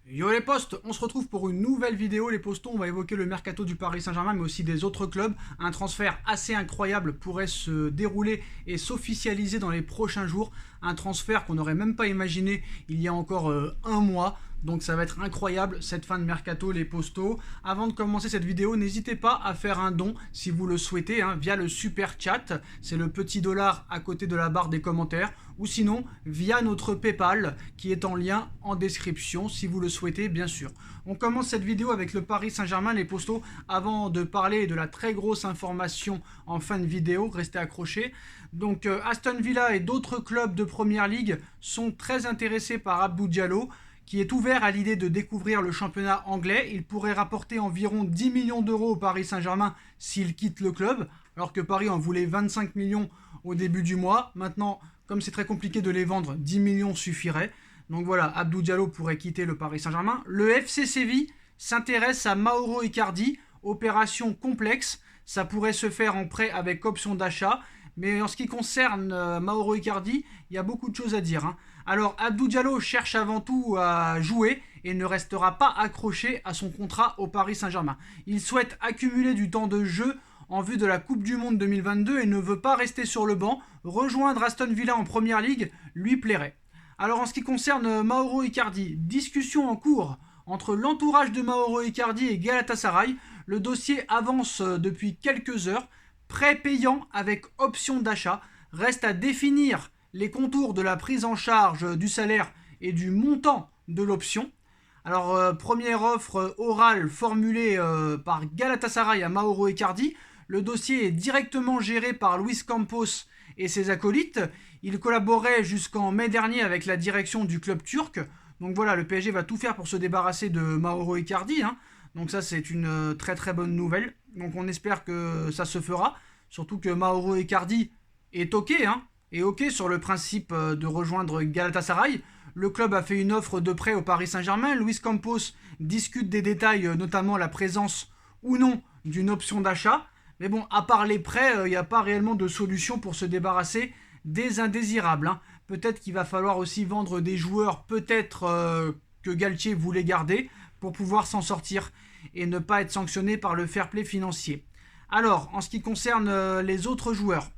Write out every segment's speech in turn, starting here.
Yo les postes, on se retrouve pour une nouvelle vidéo. Les postons, on va évoquer le mercato du Paris Saint-Germain, mais aussi des autres clubs. Un transfert assez incroyable pourrait se dérouler et s'officialiser dans les prochains jours. Un transfert qu'on n'aurait même pas imaginé il y a encore un mois. Donc ça va être incroyable cette fin de mercato, les postos. Avant de commencer cette vidéo, n'hésitez pas à faire un don si vous le souhaitez via le super chat. C'est le petit dollar à côté de la barre des commentaires. Ou sinon via notre PayPal qui est en lien en description si vous le souhaitez bien sûr. On commence cette vidéo avec le Paris Saint-Germain, les postos. Avant de parler de la très grosse information en fin de vidéo, restez accrochés. Donc Aston Villa et d'autres clubs de Première Ligue sont très intéressés par Abdou Diallo, qui est ouvert à l'idée de découvrir le championnat anglais. Il pourrait rapporter environ 10 millions d'euros au Paris Saint-Germain s'il quitte le club, alors que Paris en voulait 25 millions au début du mois. Maintenant, comme c'est très compliqué de les vendre, 10 millions suffirait. Donc voilà, Abdou Diallo pourrait quitter le Paris Saint-Germain. Le FC Séville s'intéresse à Mauro Icardi, opération complexe. Ça pourrait se faire en prêt avec option d'achat. Mais en ce qui concerne Mauro Icardi, il y a beaucoup de choses à dire. Alors Abdou Diallo cherche avant tout à jouer et ne restera pas accroché à son contrat au Paris Saint-Germain. Il souhaite accumuler du temps de jeu en vue de la Coupe du Monde 2022 et ne veut pas rester sur le banc. Rejoindre Aston Villa en Première Ligue lui plairait. Alors en ce qui concerne Mauro Icardi, discussion en cours entre l'entourage de Mauro Icardi et Galatasaray. Le dossier avance depuis quelques heures. Prêt payant avec option d'achat. Reste à définir les contours de la prise en charge du salaire et du montant de l'option. Alors, première offre orale formulée par Galatasaray à Mauro Icardi. Le dossier est directement géré par Luis Campos et ses acolytes. Il collaborait jusqu'en mai dernier avec la direction du club turc. Donc voilà, le PSG va tout faire pour se débarrasser de Mauro Icardi. Donc ça, c'est une très très bonne nouvelle. Donc on espère que ça se fera. Surtout que Mauro Icardi est OK, est OK sur le principe de rejoindre Galatasaray. Le club a fait une offre de prêt au Paris Saint-Germain. Luis Campos discute des détails, notamment la présence ou non d'une option d'achat. Mais bon, à part les prêts, il n'y a pas réellement de solution pour se débarrasser des indésirables. Peut-être qu'il va falloir aussi vendre des joueurs, peut-être que Galtier voulait garder, pour pouvoir s'en sortir et ne pas être sanctionné par le fair play financier. Alors, en ce qui concerne les autres joueurs,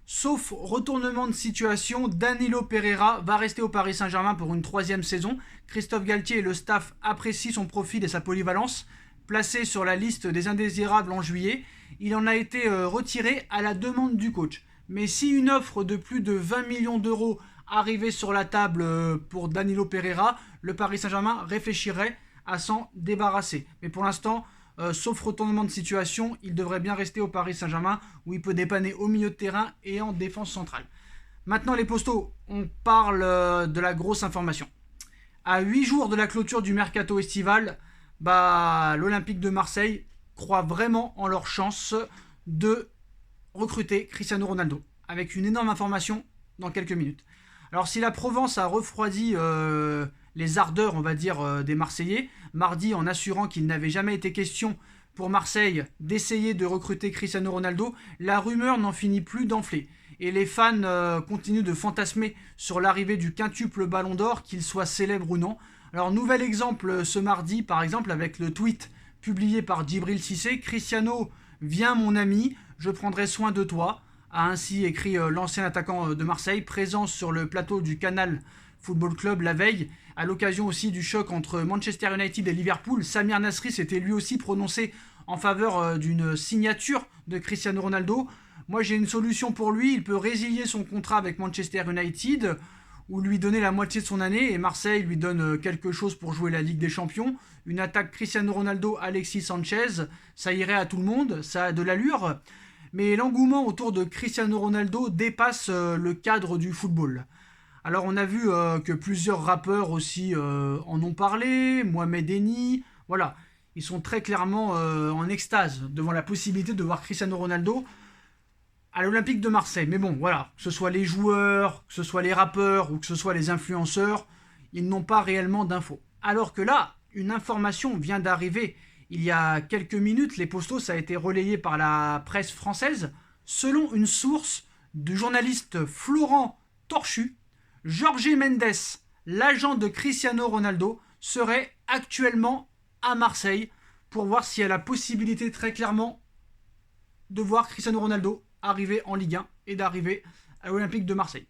sauf retournement de situation, Danilo Pereira va rester au Paris Saint-Germain pour une 3e saison. Christophe Galtier et le staff apprécient son profil et sa polyvalence. Placé sur la liste des indésirables en juillet, il en a été retiré à la demande du coach. Mais si une offre de plus de 20 millions d'euros arrivait sur la table pour Danilo Pereira, le Paris Saint-Germain réfléchirait à s'en débarrasser. Mais pour l'instant, sauf retournement de situation, il devrait bien rester au Paris Saint-Germain où il peut dépanner au milieu de terrain et en défense centrale. Maintenant les postos, on parle de la grosse information. À 8 jours de la clôture du mercato estival, l'Olympique de Marseille croit vraiment en leur chance de recruter Cristiano Ronaldo. Avec une énorme information dans quelques minutes. Alors si la Provence a refroidi les ardeurs, on va dire, des Marseillais, mardi en assurant qu'il n'avait jamais été question pour Marseille d'essayer de recruter Cristiano Ronaldo, la rumeur n'en finit plus d'enfler. Et les fans continuent de fantasmer sur l'arrivée du quintuple Ballon d'Or, qu'il soit célèbre ou non. Alors nouvel exemple ce mardi, par exemple, avec le tweet publié par Djibril Cissé, Cristiano, viens mon ami, je prendrai soin de toi, a ainsi écrit l'ancien attaquant de Marseille, présent sur le plateau du Canal Football Club la veille, à l'occasion aussi du choc entre Manchester United et Liverpool. Samir Nasri s'était lui aussi prononcé en faveur d'une signature de Cristiano Ronaldo. Moi j'ai une solution pour lui, il peut résilier son contrat avec Manchester United ou lui donner la moitié de son année et Marseille lui donne quelque chose pour jouer la Ligue des Champions. Une attaque Cristiano Ronaldo, Alexis Sanchez, ça irait à tout le monde, ça a de l'allure. Mais l'engouement autour de Cristiano Ronaldo dépasse le cadre du football. Alors on a vu que plusieurs rappeurs aussi en ont parlé, Mohamed Eni, voilà. Ils sont très clairement en extase devant la possibilité de voir Cristiano Ronaldo à l'Olympique de Marseille. Mais bon, voilà, que ce soit les joueurs, que ce soit les rappeurs ou que ce soit les influenceurs, ils n'ont pas réellement d'infos. Alors que là, une information vient d'arriver il y a quelques minutes, les postos, ça a été relayé par la presse française. Selon une source du journaliste Florent Torchu, Jorge Mendes, l'agent de Cristiano Ronaldo, serait actuellement à Marseille pour voir s'il y a la possibilité très clairement de voir Cristiano Ronaldo arriver en Ligue 1 et d'arriver à l'Olympique de Marseille.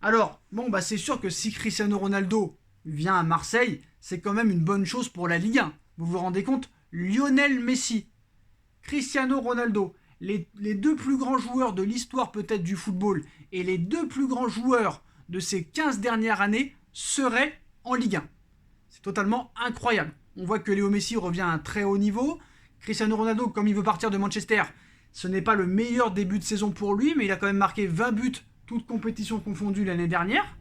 Alors, bon, bah c'est sûr que si Cristiano Ronaldo vient à Marseille, c'est quand même une bonne chose pour la Ligue 1. Vous vous rendez compte? Lionel Messi, Cristiano Ronaldo, les deux plus grands joueurs de l'histoire peut-être du football et les deux plus grands joueurs de ces 15 dernières années seraient en Ligue 1. C'est totalement incroyable. On voit que Léo Messi revient à un très haut niveau. Cristiano Ronaldo, comme il veut partir de Manchester, ce n'est pas le meilleur début de saison pour lui, mais il a quand même marqué 20 buts, toutes compétitions confondues l'année dernière.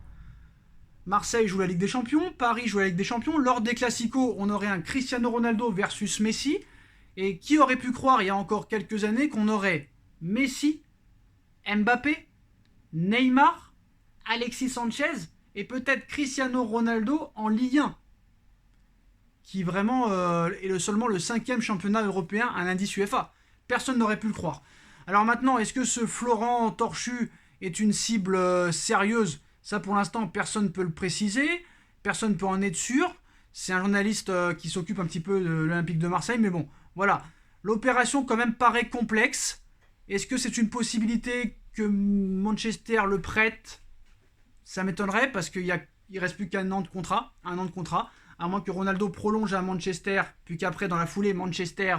Marseille joue la Ligue des Champions, Paris joue la Ligue des Champions. Lors des Classicos, on aurait un Cristiano Ronaldo versus Messi. Et qui aurait pu croire il y a encore quelques années qu'on aurait Messi, Mbappé, Neymar, Alexis Sanchez et peut-être Cristiano Ronaldo en Ligue 1, qui vraiment est seulement le 5e championnat européen à l'indice UEFA. Personne n'aurait pu le croire. Alors maintenant, est-ce que ce Florent Torchu est une cible sérieuse? Ça, pour l'instant, personne ne peut le préciser. Personne ne peut en être sûr. C'est un journaliste qui s'occupe un petit peu de l'Olympique de Marseille. Mais bon, voilà. L'opération, quand même, paraît complexe. Est-ce que c'est une possibilité que Manchester le prête? Ça m'étonnerait parce qu'il ne reste plus qu'un an de contrat. Un an de contrat. À moins que Ronaldo prolonge à Manchester, puis qu'après, dans la foulée, Manchester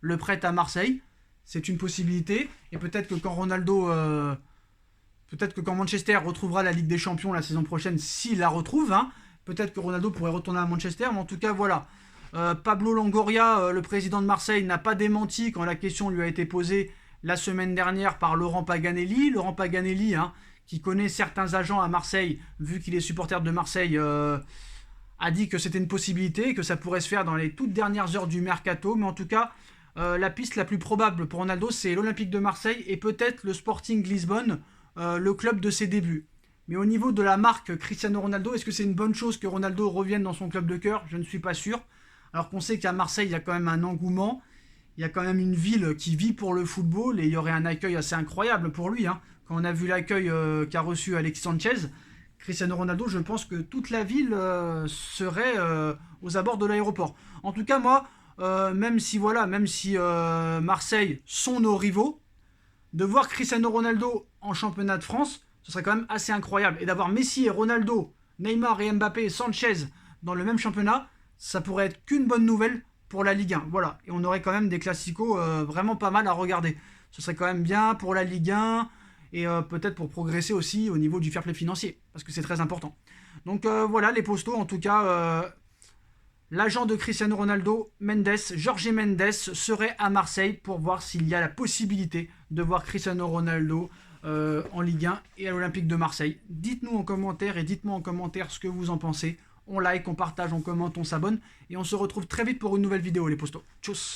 le prête à Marseille. C'est une possibilité. Et peut-être que quand Manchester retrouvera la Ligue des Champions la saison prochaine, s'il la retrouve, hein, peut-être que Ronaldo pourrait retourner à Manchester. Mais en tout cas, voilà. Pablo Longoria, le président de Marseille, n'a pas démenti quand la question lui a été posée la semaine dernière par Laurent Paganelli. Laurent Paganelli, hein, qui connaît certains agents à Marseille, vu qu'il est supporter de Marseille, a dit que c'était une possibilité, que ça pourrait se faire dans les toutes dernières heures du mercato. Mais en tout cas, la piste la plus probable pour Ronaldo, c'est l'Olympique de Marseille et peut-être le Sporting Lisbonne, le club de ses débuts. Mais au niveau de la marque Cristiano Ronaldo, est-ce que c'est une bonne chose que Ronaldo revienne dans son club de cœur? Je ne suis pas sûr. Alors qu'on sait qu'à Marseille, il y a quand même un engouement. Il y a quand même une ville qui vit pour le football et il y aurait un accueil assez incroyable pour lui. Hein. Quand on a vu l'accueil qu'a reçu Alexis Sanchez, Cristiano Ronaldo, je pense que toute la ville serait aux abords de l'aéroport. En tout cas, moi, même si Marseille sont nos rivaux, de voir Cristiano Ronaldo en championnat de France, ce serait quand même assez incroyable. Et d'avoir Messi et Ronaldo, Neymar et Mbappé et Sanchez dans le même championnat, ça pourrait être qu'une bonne nouvelle pour la Ligue 1. Voilà. Et on aurait quand même des classicos vraiment pas mal à regarder. Ce serait quand même bien pour la Ligue 1 et peut-être pour progresser aussi au niveau du fair play financier, parce que c'est très important. Donc voilà, les postos, en tout cas, l'agent de Cristiano Ronaldo, Jorge Mendes, serait à Marseille pour voir s'il y a la possibilité de voir Cristiano Ronaldo en Ligue 1 et à l'Olympique de Marseille. Dites-nous en commentaire et dites-moi en commentaire ce que vous en pensez. On like, on partage, on commente, on s'abonne et on se retrouve très vite pour une nouvelle vidéo les postos. Tchuss.